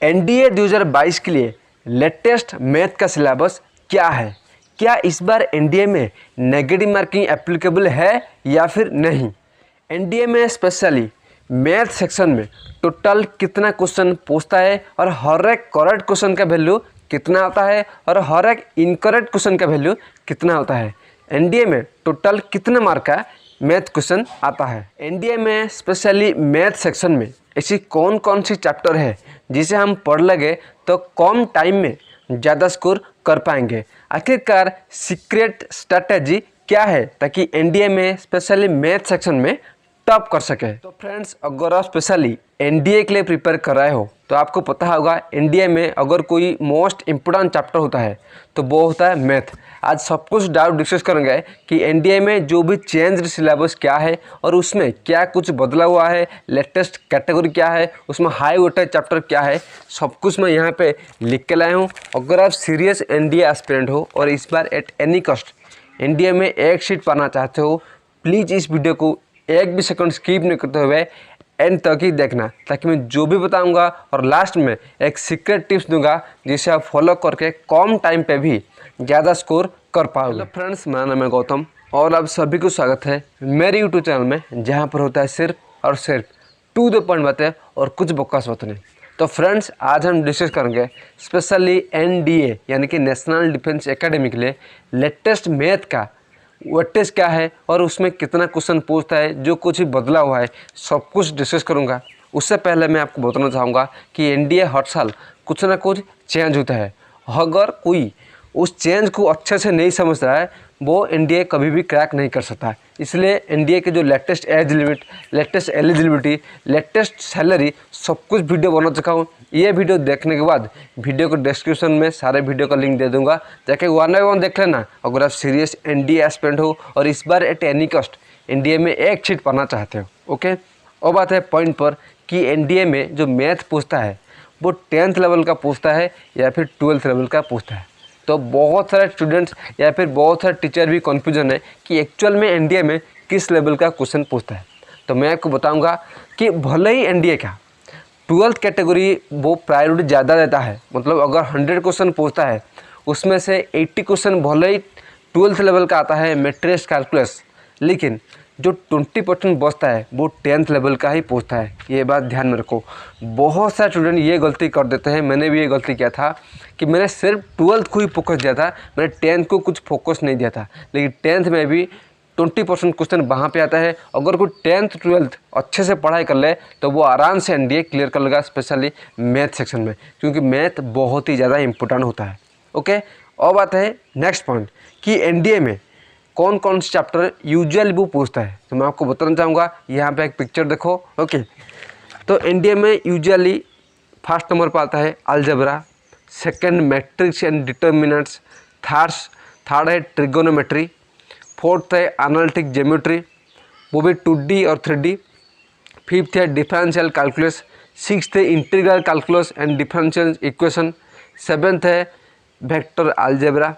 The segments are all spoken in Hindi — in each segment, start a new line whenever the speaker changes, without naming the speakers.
एनडीए 2022 के लिए लेटेस्ट मैथ का सिलेबस क्या है? क्या इस बार एनडीए में नेगेटिव मार्किंग एप्लीकेबल है या फिर नहीं? एनडीए में स्पेशली मैथ सेक्शन में टोटल कितना क्वेश्चन पूछता है और हर एक करेक्ट क्वेश्चन का वैल्यू कितना होता है और हर एक इनकरेक्ट क्वेश्चन का वैल्यू कितना होता है? एनडीए में टोटल कितने मार्क का मैथ क्वेश्चन आता है? एनडीए में स्पेशली मैथ सेक्शन में ऐसी कौन कौन सी चैप्टर है जिसे हम पढ़ लगे तो कम टाइम में ज़्यादा स्कोर कर पाएंगे? आखिरकार सीक्रेट स्ट्रैटेजी क्या है ताकि एनडीए में स्पेशली मैथ सेक्शन में टॉप कर सके? तो फ्रेंड्स, अगर आप स्पेशली एनडीए के लिए प्रिपेयर कर रहे हो तो आपको पता होगा एनडीए में अगर कोई मोस्ट इम्पोर्टेंट चैप्टर होता है तो वो होता है मैथ। आज सब कुछ डाउट डिस्कस करेंगे कि एनडीए में जो भी चेंज्ड सिलेबस क्या है और उसमें क्या कुछ बदला हुआ है, लेटेस्ट कैटेगरी क्या है, उसमें हाई वेटेज चैप्टर क्या है, सब कुछ मैं यहाँ पे लिख के लाया हूँ। अगर आप सीरियस एनडीए एस्पिरेंट हो और इस बार एट एनी कॉस्ट एनडीए में एक सीट पाना चाहते हो, प्लीज़ इस वीडियो को एक भी सेकंड स्किप नहीं करते हुए एंड तक ही देखना, ताकि मैं जो भी बताऊंगा और लास्ट में एक सीक्रेट टिप्स दूंगा जिसे आप फॉलो करके कम टाइम पे भी ज़्यादा स्कोर कर पाओगे। हेलो फ्रेंड्स, मेरा नाम है गौतम और आप सभी को स्वागत है मेरे यूट्यूब चैनल में, जहां पर होता है सिर्फ और सिर्फ टू द पॉइंट बातें और कुछ बकवास बातें नहीं। तो फ्रेंड्स, आज हम डिस्कस करेंगे स्पेशली एनडीए यानी कि नेशनल डिफेंस एकेडमी के लिए लेटेस्ट मैथ का वेटेज क्या है और उसमें कितना क्वेश्चन पूछता है, जो कुछ भी बदला हुआ है सब कुछ डिस्कस करूंगा। उससे पहले मैं आपको बताना चाहूँगा कि एनडीए हर साल कुछ ना कुछ चेंज होता है। अगर कोई उस चेंज को अच्छे से नहीं समझ रहा है वो एनडीए कभी भी क्रैक नहीं कर सकता है। इसलिए एनडीए के जो latest age limit, latest eligibility, latest salary सब कुछ वीडियो बना चुका हूँ। ये वीडियो देखने के बाद वीडियो को डिस्क्रिप्शन में सारे वीडियो का लिंक दे दूंगा, जाके वन बाय वन देख लेना अगर आप सीरियस एनडीए एस्पिरेंट हो और इस बार एट एनी कॉस्ट एनडीए में एक सीट पाना चाहते हो। ओके, और बात है पॉइंट पर कि एनडीए में जो मैथ पूछता है वो 10th लेवल का पूछता है या फिर 12th लेवल का पूछता है। तो बहुत सारे स्टूडेंट्स या फिर बहुत सारे टीचर भी कन्फ्यूजन है कि एक्चुअल में एनडीए में किस लेवल का क्वेश्चन पूछता है। तो मैं आपको बताऊंगा कि भले ही एनडीए का 12th कैटेगरी वो प्रायोरिटी ज़्यादा देता है, मतलब अगर 100 क्वेश्चन पूछता है उसमें से 80 क्वेश्चन भले ही 12th लेवल का आता है मैट्रिक्स कैलकुलस, लेकिन जो 20% बचता है वो 10th लेवल का ही पूछता है। ये बात ध्यान में रखो। बहुत सारे स्टूडेंट ये गलती कर देते हैं, मैंने भी ये गलती किया था कि मैंने सिर्फ 12th को ही फोकस दिया था, मैंने 10th को कुछ फोकस नहीं दिया था। लेकिन 10th में भी 20% क्वेश्चन वहाँ पे आता है। अगर कोई 10th 12th अच्छे से पढ़ाई कर ले तो वो आराम से एनडीए क्लियर कर लेगा, स्पेशली मैथ सेक्शन में, क्योंकि मैथ बहुत ही ज़्यादा इंपॉर्टेंट होता है। ओके, और बात है नेक्स्ट पॉइंट कि एनडीए में कौन कौन से चैप्टर यूजुअली वो पूछता है। तो मैं आपको बताना चाहूँगा, यहाँ पे एक पिक्चर देखो। ओके, तो एनडीए में यूजुअली फर्स्ट नंबर पर आता है algebra, second matrix and determinants, third है ट्रिगोनोमेट्री, फोर्थ है एनालिटिक ज्योमेट्री, वो भी 2D और 3D, फिफ्थ है डिफरेंशियल कैलकुलस, सिक्स्थ है integral calculus and differential equation, seventh है वेक्टर अलजेब्रा,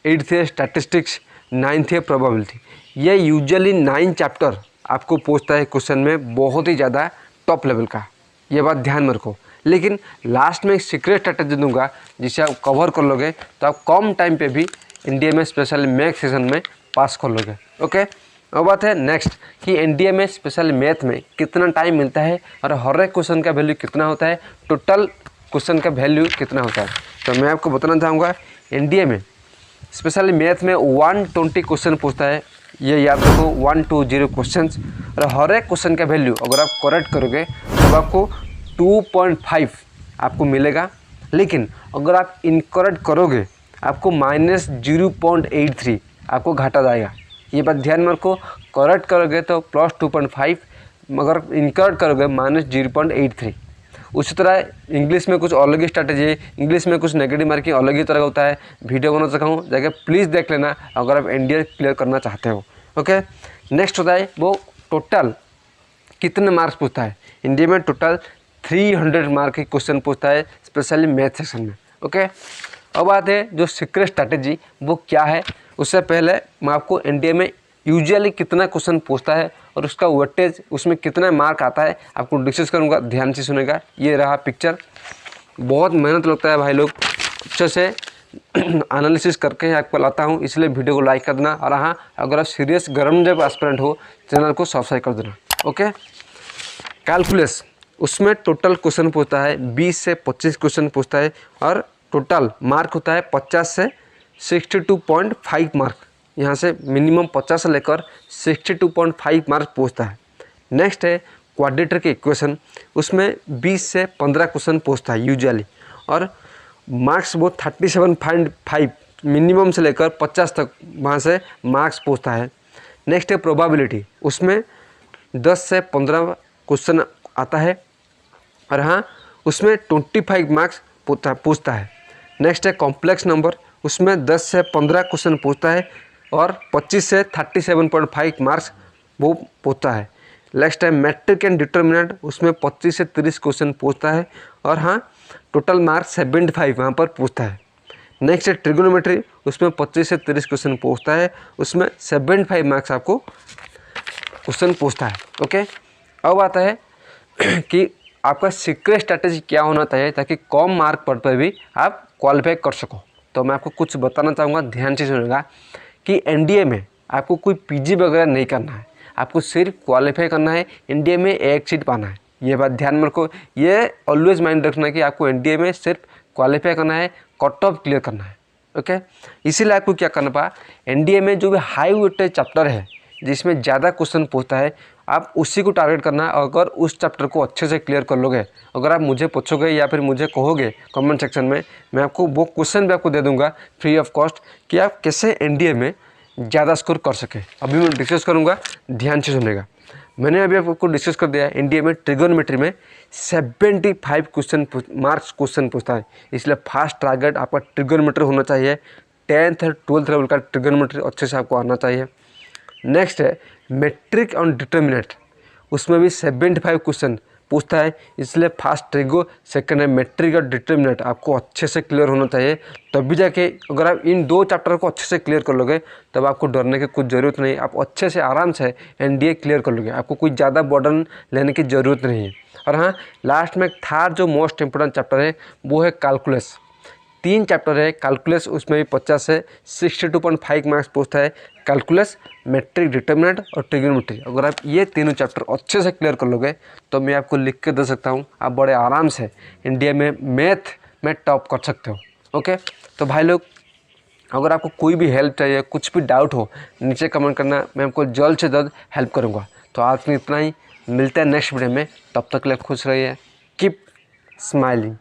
एट्थ है स्टैटिस्टिक्स, 9th है प्रोबेबिलिटी। ये यूजुअली 9 चैप्टर आपको पूछता है क्वेश्चन में, बहुत ही ज़्यादा टॉप लेवल का। ये बात ध्यान में रखो। लेकिन लास्ट में एक सीक्रेट स्ट्रैटेजी दूंगा जिसे आप कवर कर लोगे तो आप कम टाइम पे भी एनडीए में स्पेशली मैथ सेक्शन में पास कर लोगे। ओके, और बात है नेक्स्ट कि एनडीए में स्पेशली मैथ में कितना टाइम मिलता है और हर एक क्वेश्चन का वैल्यू कितना होता है, टोटल क्वेश्चन का वैल्यू कितना होता है। तो मैं आपको बताना चाहूँगा एनडीए में स्पेशली मैथ में 120 क्वेश्चन पूछता है। ये याद रखो, 120 क्वेश्चन, और हर एक क्वेश्चन का वैल्यू अगर आप करेक्ट करोगे तो आपको 2.5 आपको मिलेगा। लेकिन अगर आप इनकरेक्ट करोगे आपको -0.83 आपको घाटा जाएगा। ये बात ध्यान में रखो। करेक्ट करोगे तो +2.5, मगर इनकरेक्ट करोगे -0.83। उसी तरह इंग्लिश में कुछ अलग ही स्ट्रैटेजी है, इंग्लिश में कुछ नेगेटिव मार्किंग अलग ही तरह का होता है। वीडियो बना सका हूँ, जाके प्लीज़ देख लेना अगर आप एनडीए क्लियर करना चाहते हो। ओके, नेक्स्ट होता है वो टोटल कितने मार्क्स पूछता है। इंडिया में टोटल 300 मार्क के क्वेश्चन पूछता है, स्पेशली मैथ सेक्शन में। ओके, अब बात है जो सीक्रेट स्ट्रैटेजी वो क्या है। उससे पहले मैं आपको एनडीए में यूजुअली कितना क्वेश्चन पूछता है और उसका वेटेज, उसमें कितना मार्क आता है आपको डिस्कस करूंगा, ध्यान से सुनेगा। ये रहा पिक्चर। बहुत मेहनत लगता है भाई लोग, अच्छे से एनालिसिस करके आपको लाता हूँ, इसलिए वीडियो को लाइक कर देना। और हाँ, अगर आप सीरियस गवर्नमेंट एस्पिरेंट हो चैनल को सब्सक्राइब कर देना। ओके, कैलकुलस, उसमें टोटल क्वेश्चन पूछता है 20 से 25 क्वेश्चन पूछता है और टोटल मार्क होता है 50 से 62.5 मार्क। यहाँ से मिनिमम 50 से लेकर 62.5 मार्क पूछता है। नेक्स्ट है क्वाड्रेटर के इक्वेशन, उसमें 20 से 15 क्वेश्चन पूछता है यूजुअली और मार्क्स वो 37.5 मिनिमम से लेकर 50 तक वहाँ से मार्क्स पूछता है। नेक्स्ट है प्रोबेबिलिटी, उसमें 10 से 15 क्वेश्चन आता है और हाँ उसमें 25 मार्क्स पूछता है। नेक्स्ट है कॉम्प्लेक्स नंबर, उसमें 10 से 15 क्वेश्चन पूछता है और 25 से 37.5 मार्क्स वो पूछता है। नेक्स्ट है मैट्रिक एंड डिटर्मिनेंट, उसमें 25 से 30 क्वेश्चन पूछता है और हाँ टोटल मार्क्स 75 वहाँ पर पूछता है। नेक्स्ट है ट्रिगोनोमेट्री, उसमें 25 से 30 क्वेश्चन पूछता है, उसमें 75 मार्क्स आपको क्वेश्चन पूछता है। ओके, अब आता है कि आपका सीक्रेट स्ट्रैटेजी क्या होना चाहिए ताकि कम मार्क पर भी आप क्वालिफाई कर सको। तो मैं आपको कुछ बताना चाहूँगा, ध्यान से सुनिएगा कि एनडीए में आपको कोई पीजी वगैरह नहीं करना है, आपको सिर्फ क्वालिफाई करना है, एनडीए में एक सीट पाना है। ये बात ध्यान में रखो, ये ऑलवेज माइंड रखना है कि आपको एनडीए में सिर्फ क्वालिफाई करना है, कट ऑफ क्लियर करना है। ओके, इसीलिए आपको क्या करना पड़ा, एनडीए में जो भी हाई वेटेज चैप्टर है जिसमें ज़्यादा क्वेश्चन पूछता है आप उसी को टारगेट करना है। अगर उस चैप्टर को अच्छे से क्लियर कर लोगे, अगर आप मुझे पूछोगे या फिर मुझे कहोगे कमेंट सेक्शन में, मैं आपको वो क्वेश्चन भी आपको दे दूंगा फ्री ऑफ कॉस्ट कि आप कैसे एनडीए में ज़्यादा स्कोर कर सके। अभी मैं डिस्कस करूँगा, ध्यान से सुनेगा। मैंने अभी आपको डिस्कस कर दिया, एनडीए में ट्रिगोनोमेट्री में 75 मार्क्स क्वेश्चन पूछता है, इसलिए फास्ट टारगेट आपका ट्रिगोनोमेट्री होना चाहिए। 10th और 12th लेवल का ट्रिगोनोमेट्री अच्छे से आपको आना चाहिए। नेक्स्ट है मैट्रिक और डिटर्मिनेंट, उसमें भी 75 क्वेश्चन पूछता है, इसलिए फास्ट ट्रिगो। सेकंड है मैट्रिक और डिटर्मिनेंट, आपको अच्छे से क्लियर होना चाहिए, तभी जाके अगर आप इन दो चैप्टर को अच्छे से क्लियर कर लोगे तब आपको डरने की कुछ ज़रूरत नहीं, आप अच्छे से आराम से एनडीए क्लियर कर लोगे, आपको कोई ज़्यादा बर्डन लेने की ज़रूरत नहीं है। और हाँ, लास्ट में थर्ड जो मोस्ट इंपॉर्टेंट चैप्टर है वो है कैलकुलस। 3 चैप्टर है कैलकुलस, उसमें भी 50 से 62.5 मार्क्स पूछता है। कैलकुलस, मैट्रिक, डिटर्मिनेंट और ट्रिगोनोमेट्री, अगर आप ये तीनों चैप्टर अच्छे से क्लियर कर लोगे तो मैं आपको लिख के दे सकता हूँ, आप बड़े आराम से इंडिया में मैथ में टॉप कर सकते हो। ओके, तो भाई लोग अगर आपको कोई भी हेल्प चाहिए, कुछ भी डाउट हो, नीचे कमेंट करना, मैं आपको जल्द से जल्द हेल्प करूँगा। तो आज में इतना ही, मिलते हैं नेक्स्ट वीडियो में, तब तक के लिए खुश रहिए, कीप स्माइलिंग।